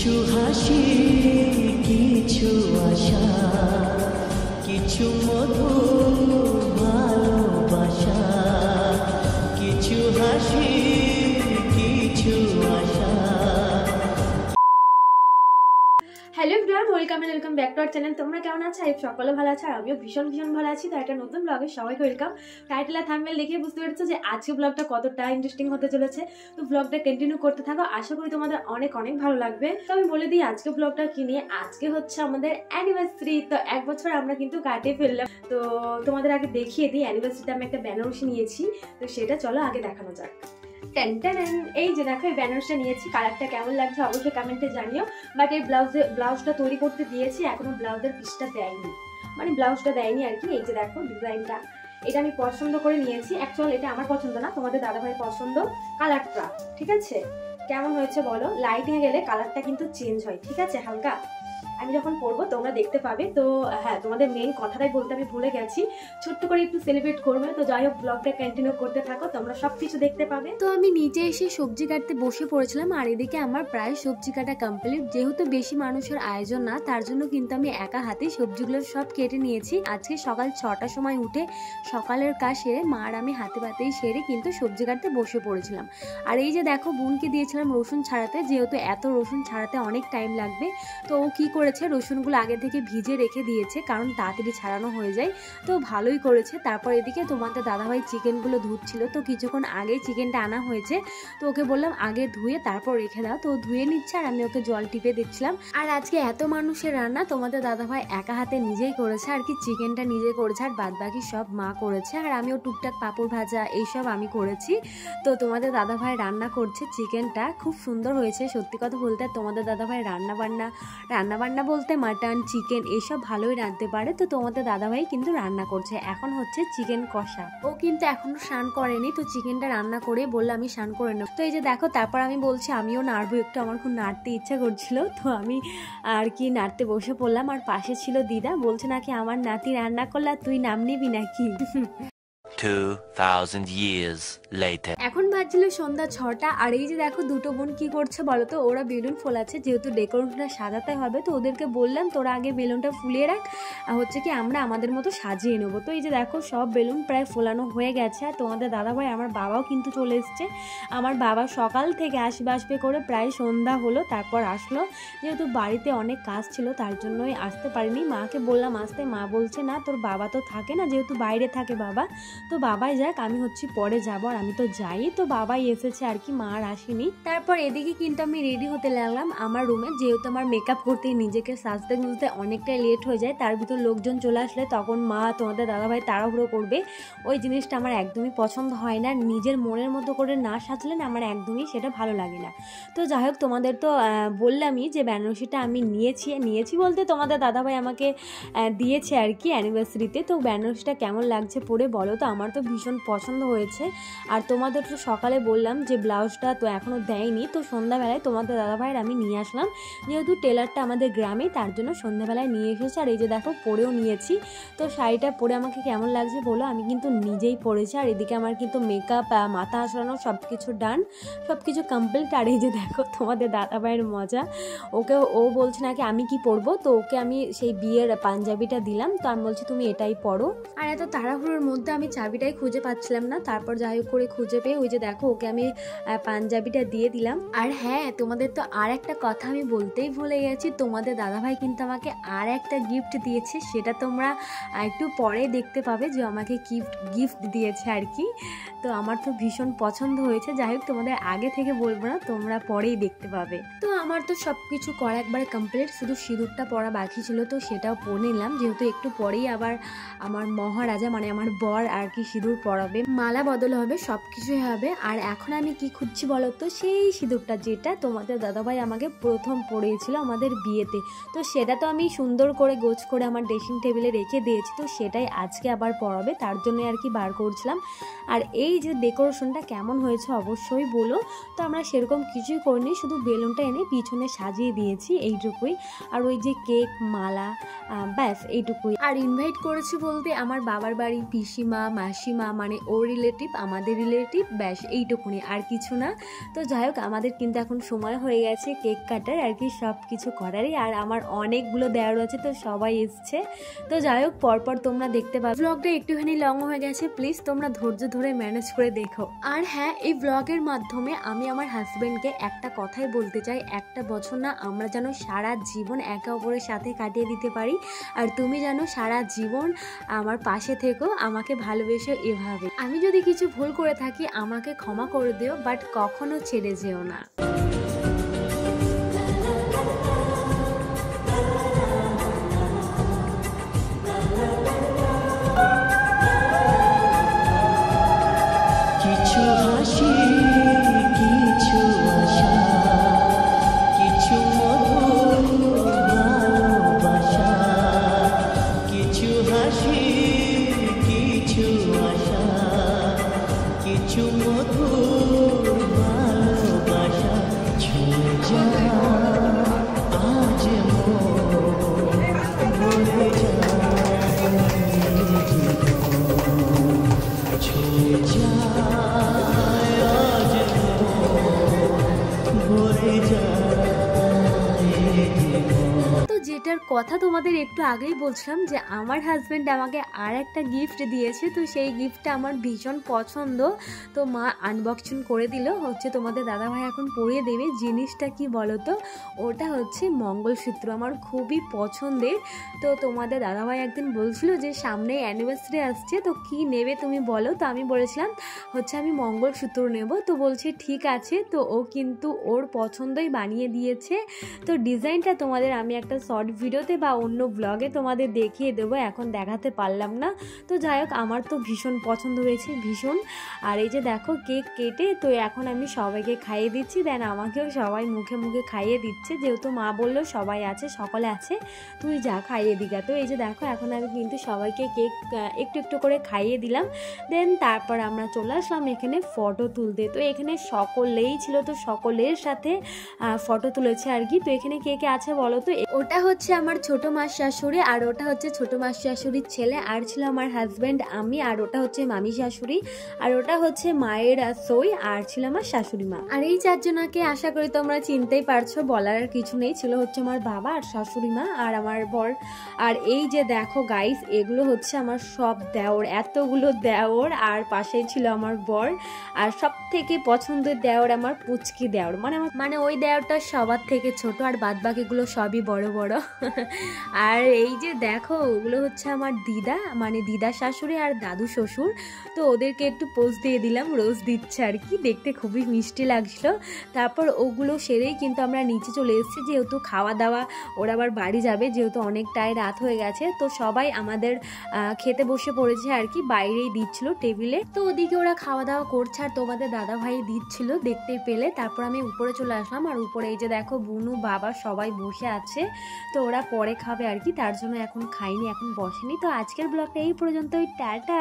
কিছু হাসি, কিছু আশা, কিছু মধুর ভালোবাসা, কিছু হাসি, কিছু আশা। Hello everyone, welcome back to our channel. তোমরা কেমন আছো? আই সকলে ভালো আছে, আর আমিও ভীষণ ভালো আছি। তো একটা নতুন ব্লগে সবাইকে ওয়েলকাম। টাইটেল আর থাম্বনেল দেখে বুঝতে পেরেছো যে আজকে ব্লগটা কতটা ইন্টারেস্টিং হতে চলেছে। তো ব্লগটা কন্টিনিউ করতে থাকো, আশা করি তোমাদের অনেক ভালো লাগবে। তো আমি বলে দিই আজকে ব্লগটা কি নিয়ে। আজকে হচ্ছে আমাদের অ্যানিভার্সারি। তো 1 বছর আমরা কিন্তু কাটিয়ে ফেললাম। তো তোমাদের আগে দেখিয়ে দিই, অ্যানিভার্সারিতে আমি একটা বেনারসি নিয়েছি, তো সেটা চলো আগে দেখানো যাক। এই যে দেখো, এই ব্যানারসটা নিয়েছি, কালারটা কেমন লাগছে অবশ্যই কমেন্টে জানিও। বাট এই ব্লাউজটা তৈরি করতে দিয়েছি, এখনো ব্লাউজের পিসটা দেয়নি, মানে ব্লাউজটা দেয়নি আর কি। এই যে দেখো ডিজাইনটা, এটা আমি পছন্দ করে নিয়েছি। অ্যাকচুয়াল এটা আমার পছন্দ না, তোমাদের দাদাভাইয়ের পছন্দ। কালারটা ঠিক আছে, কেমন হয়েছে বলো? লাইটিংয়ে গেলে কালারটা কিন্তু চেঞ্জ হয়, ঠিক আছে, হালকা। আমি যখন পরবো তোমরা দেখতে পাবে। তো হ্যাঁ, তোমাদের মেইন কথাটাই বলতে আমি ভুলে গেছি, ছোট্ট করে একটু সেলিব্রেট করবে। তো যাই হোক, ব্লগটা কন্টিনিউ করতে থাকো, তোমরা সবকিছু দেখতে পাবে। তো আমি নিচে এসে সবজি কাটতে বসে পড়েছিলাম, আর এদিকে আমার প্রায় সবজি কাটা কমপ্লিট। যেহেতু বেশি মানুষের আয়োজন না, তার জন্য কিন্তু আমি একা হাতে সবজিগুলো সব কেটে নিয়েছি। আজকে সকাল 6টার সময় উঠে সকালের কাজ সেরে মা আর আমি হাতে পাতেই সেরে কিন্তু সবজি কাটতে বসে পড়েছিলাম। আর এই যে দেখো, বোনকে দিয়েছিলাম রসুন ছাড়াতে, যেহেতু এত রসুন ছাড়াতে অনেক টাইম লাগবে। তো ও কি করেছে, রসুনগুলো আগে থেকে ভিজে রেখে দিয়েছে, কারণ তাড়াতাড়ি ছাড়ানো হয়ে যায়। তো ভালোই করেছে। তারপর এদিকে তোমাদের দাদাভাই চিকেনগুলো ধুচ্ছিল, তো কিছুক্ষণ আগে চিকেনটা আনা হয়েছে। তো ওকে বললাম আগে ধুয়ে তারপর রেখে দাও, তো ধুয়ে নিচ্ছে আর আমি ওকে জল টিপে দিচ্ছিলাম। আর আজকে এত মানুষের রান্না তোমাদের দাদাভাই একা হাতে নিজেই করেছে আর কি, চিকেনটা নিজে করেছে, আর বাদ বাকি সব মা করেছে। আর আমিও টুকটাক পাঁপড় ভাজা এইসব আমি করেছি। তো তোমাদের দাদাভাই রান্না করছে, চিকেনটা খুব সুন্দর হয়েছে সত্যি কথা বলতে। তোমাদের দাদাভাই রান্না বান্না বলতে মাটন চিকেন এসব ভালোই রাঁধতে পারে। তো তোমাদের দাদাভাই কিন্তু রান্না করছে, এখন হচ্ছে চিকেন কষা। ও কিন্তু এখনো স্নান করেনি, তো চিকেনটা রান্না করে বললে আমি স্নান করে নেব। তো এই যে দেখো, তারপর আমি বলছি আমিও নাড়বো একটু, আমার খুব নাড়তে ইচ্ছা করছিল, তো আমি আর কি নাড়তে বসে পড়লাম। আর পাশে ছিল দিদা, বলছে নাকি আমার নাতি রান্না করলে তুই নাম নিবি নাকি। 2000 years later. এখন বাজছিল সন্ধ্যা 6টা। আর এই যে দেখো, দুটো বোন কি করছে বলো তো, ওরা বেলুন ফোলাচ্ছে, যেহেতু ডেকোরেশনটা সাজাতে হবে। তো ওদেরকে বললাম তোরা আগে বেলুনটা ফুলিয়ে রাখ, হচ্ছে কি আমরা আমাদের মতো সাজিয়ে নেবো। তো এই যে দেখো, সব বেলুন প্রায় ফোলানো হয়ে গেছে। আর তোমাদের দাদাভাই আমার বাবাও কিন্তু চলে এসছে। আমার বাবা সকাল থেকে আসবে করে প্রায় সন্ধ্যা হলো, তারপর আসলো। যেহেতু বাড়িতে অনেক কাজ ছিল তার জন্যই আসতে পারিনি। মাকে বললাম আসতে, মা বলছে না তোর বাবা তো থাকে না, যেহেতু বাইরে থাকে বাবা, তো বাবাই যাক, আমি হচ্ছে পরে যাবো। আর আমি তো যাই, তো বাবাই এসেছে আর কি, মা আর আসেনি। তারপর এদিকে কিন্তু আমি রেডি হতে লাগলাম আমার রুমে, যেহেতু আমার মেকআপ করতে নিজেকে সাজতে গুজতে অনেকটাই লেট হয়ে যায়। তার ভিতর লোকজন চলে আসলে তখন মা তোমাদের দাদাভাই তাড়াহুড়ো করবে, ওই জিনিসটা আমার একদমই পছন্দ হয় না। নিজের মনের মতো করে না সাজলে না আমার একদমই সেটা ভালো লাগে না। তো যাই হোক, তোমাদের তো বললামই যে বেনারসিটা আমি নিয়েছি বলতে তোমাদের দাদাভাই আমাকে দিয়েছে আর কি অ্যানিভার্সারিতে। তো বেনারসিটা কেমন লাগছে পরে বলো তো, আমার তো ভীষণ পছন্দ হয়েছে। আর তোমাদের তো সকালে বললাম যে ব্লাউজটা তো এখনও দেয়নি, তো সন্ধ্যাবেলায় তোমাদের দাদাভাইয়ের আমি নিয়ে আসলাম, যেহেতু টেলারটা আমাদের গ্রামে, তার জন্য সন্ধ্যাবেলায় নিয়ে এসেছে। আর এই যে দেখো, পরেও নিয়েছি। তো শাড়িটা পরে আমাকে কেমন লাগছে বলো, আমি কিন্তু নিজেই পরেছি। আর এদিকে আমার কিন্তু মেকআপ, মাথা আঁচড়ানো সব কিছু ডান, সব কিছু কমপ্লিট। আর এই যে দেখো তোমাদের দাদাভাইয়ের মজা, ও বলছে নাকি আমি কি পরবো, তো ওকে আমি সেই বিয়ের পাঞ্জাবিটা দিলাম। তো আমি বলছি তুমি এটাই পরো। আর এত তাড়াহুড়োর মধ্যে আমি চাবিটাই খুঁজে পাচ্ছিলাম না, তারপর যাই হোক করে খুঁজে পেয়ে ওই যে দেখো ওকে আমি পাঞ্জাবিটা দিয়ে দিলাম। আর হ্যাঁ, তোমাদের তো আর একটা কথা আমি বলতেই ভুলে গেছি, তোমাদের দাদাভাই কিন্তু আমাকে আর একটা গিফট দিয়েছে, সেটা তোমরা একটু পরে দেখতে পাবে যে আমাকে গিফট দিয়েছে আর কি। তো আমার তো ভীষণ পছন্দ হয়েছে। যাই হোক, তোমাদের আগে থেকে বলবো না, তোমরা পরেই দেখতে পাবে। তো আমার তো সব কিছু করা একবারে কমপ্লিট, শুধু সিঁদুরটা পরা বাকি ছিল, তো সেটাও পরে নিলাম, যেহেতু একটু পরেই আবার আমার মহারাজা মানে আমার বর আর কি সিঁদুর পরাবে, মালা বদল হবে, সব কিছুই হবে। আর এখন আমি কি খুঁজছি বলো তো, সেই সিঁদুরটা যেটা তোমাদের দাদাভাই আমাকে প্রথম পরিয়েছিল আমাদের বিয়েতে। তো সেটা তো আমি সুন্দর করে গোছ করে আমার ড্রেসিং টেবিলে রেখে দিয়েছি, তো সেটাই আজকে আবার পরাবে, তার জন্য আর কি বার করছিলাম। আর এই যে ডেকোরেশনটা কেমন হয়েছে অবশ্যই বলো। তো আমরা সেরকম কিছুই করিনি, শুধু বেলুনটা এনে পিছনে সাজিয়ে দিয়েছি এইটুকুই। আর ওই যে কেক, মালা, ব্যাস এইটুকুই। আর ইনভাইট করেছি বলতে আমার বাবার বাড়ি পিসিমা, মাসিমা মানে ওর রিলেটিভ আমাদের রিলেটিভ, ব্যাস এইটুকুনি, আর কিছু না। তো যাই হোক আমাদের কিন্তু এখন সময় হয়ে গেছে কেক কাটার আর কি, সব কিছু করারই। আর আমার অনেকগুলো দেওয়ার আছে, তো সবাই এসছে। তো যাই হোক পরপর তোমরা দেখতে পাবে। ব্লগটা একটুখানি লং হয়ে গেছে, প্লিজ তোমরা ধৈর্য ধরে ম্যানেজ করে দেখো। আর হ্যাঁ, এই ব্লগের মাধ্যমে আমি আমার হাজবেন্ডকে একটা কথাই বলতে চাই, একটা বছর না আমরা যেন সারা জীবন একে অপরের সাথে কাটিয়ে দিতে পারি। আর তুমি যেন সারা জীবন আমার পাশে থেকো, আমাকে ভালোবেসো এভাবে। আমি যদি কিছু ভুল করে থাকি আমাকে ক্ষমা করে দিও, বাট কখনো ছেড়ে যেও না। কিছু হাসি, কিছু আশা, কিছু মধুর ভালোবাসা, কিছু হাসি, কিছু আশা, কিছু মধুর ভালোবাসা, ছুঁয়ে যা আজ ভরে যায়, ছুঁয়ে যা তো যেটার কথা তোমাদের একটু আগেই বলছিলাম যে আমার হাজব্যান্ড আমাকে আর একটা গিফট দিয়েছে, তো সেই গিফটটা আমার ভীষণ পছন্দ। তো মা আনবক্সিং করে দিল, হচ্ছে তোমাদের দাদাভাই এখন পরিয়ে দেবে। জিনিসটা কি বলো তো, ওটা হচ্ছে মঙ্গলসূত্র, আমার খুবই পছন্দের। তো তোমাদের দাদাভাই একদিন বলছিল যে সামনে অ্যানিভার্সারি আসছে, তো কি নেবে তুমি বলো। তো আমি বলেছিলাম হচ্ছে আমি মঙ্গলসূত্র নেব। তো বলছে ঠিক আছে। তো ও কিন্তু ওর পছন্দই বানিয়ে দিয়েছে। তো ডিজাইনটা তোমাদের আমি একটা শর্ট ভিডিওতে বা অন্য ব্লগে তোমাদের দেখিয়ে দেবো, এখন দেখাতে পারলাম না। তো যাই হোক আমার তো ভীষণ পছন্দ হয়েছে, ভীষণ। আর এই যে দেখো কেক কেটে তো এখন আমি সবাইকে খাইয়ে দিচ্ছি, দেন আমাকেও সবাই মুখে মুখে খাইয়ে দিচ্ছে, যেহেতু মা বললো সবাই আছে, সকলে আছে, তুই যা খাইয়ে দিগা। তো এই যে দেখো এখন আমি কিন্তু সবাইকে কেক একটু একটু করে খাইয়ে দিলাম। দেন তারপর আমরা চলে আসলাম এখানে ফটো তুলতে। তো এখানে সকলেই ছিল, তো সকলের সাথে ফটো তুলেছে আর কি। তো এখানে কে কে আছে বলো তো। ওটা হচ্ছে আমার ছোট মাস শাশুড়ি, আর ওটা হচ্ছে ছোট মাস শাশুড়ির ছেলে, আর ছিল আমার হাজব্যান্ড আমি, আর ওটা হচ্ছে মামি শাশুড়ি, আর ওটা হচ্ছে মায়ের সই, আর ছিল আমার শাশুড়ি মা। আর এই চারজনাকে আশা করি তোমরা চিনতেই পারছো, বলার আর কিছু নেই। ছিল হচ্ছে আমার বাবা আর শাশুড়ি মা আর আমার বর। আর এই যে দেখো গাইস, এগুলো হচ্ছে আমার সব দেওর, এতগুলো দেওর, আর পাশেই ছিল আমার বর। আর সব থেকে পছন্দের দেওর আমার পুচকি দেওর, মানে ওই দেওরটা সবার থেকে ছোট, আর বাদ বাকিগুলো সবই বড় বড়। আর এই যে দেখো ওগুলো হচ্ছে আমার দিদা, মানে দিদা শাশুড়ি আর দাদু শ্বশুর। তো ওদেরকে একটু পোজ দিয়ে দিলাম, রোজ দিচ্ছে আর কি, দেখতে খুবই মিষ্টি লাগছিল। তারপর ওগুলো সেরেই কিন্তু আমরা নিচে চলে এসেছি, যেহেতু খাওয়া দাওয়া ওরা আবার বাড়ি যাবে, যেহেতু অনেকটাই রাত হয়ে গেছে। তো সবাই আমাদের খেতে বসে পড়েছে আর কি, বাইরেই দিচ্ছিল টেবিলে। তো ওদিকে ওরা খাওয়া দাওয়া করছে, আর তোমাদের দাদা ভাই দিচ্ছিল, দেখতেই পেলে। তারপর আমি উপরে চলে আসলাম, আর উপরে এই যে দেখো বুনু বাবা সবাই বসে আছে। তো ওরা পরে খাবে আর কি, তার জন্য এখন খাইনি, এখন বসেনি। তো আজকের ব্লগটা এই পর্যন্তই, টাটা।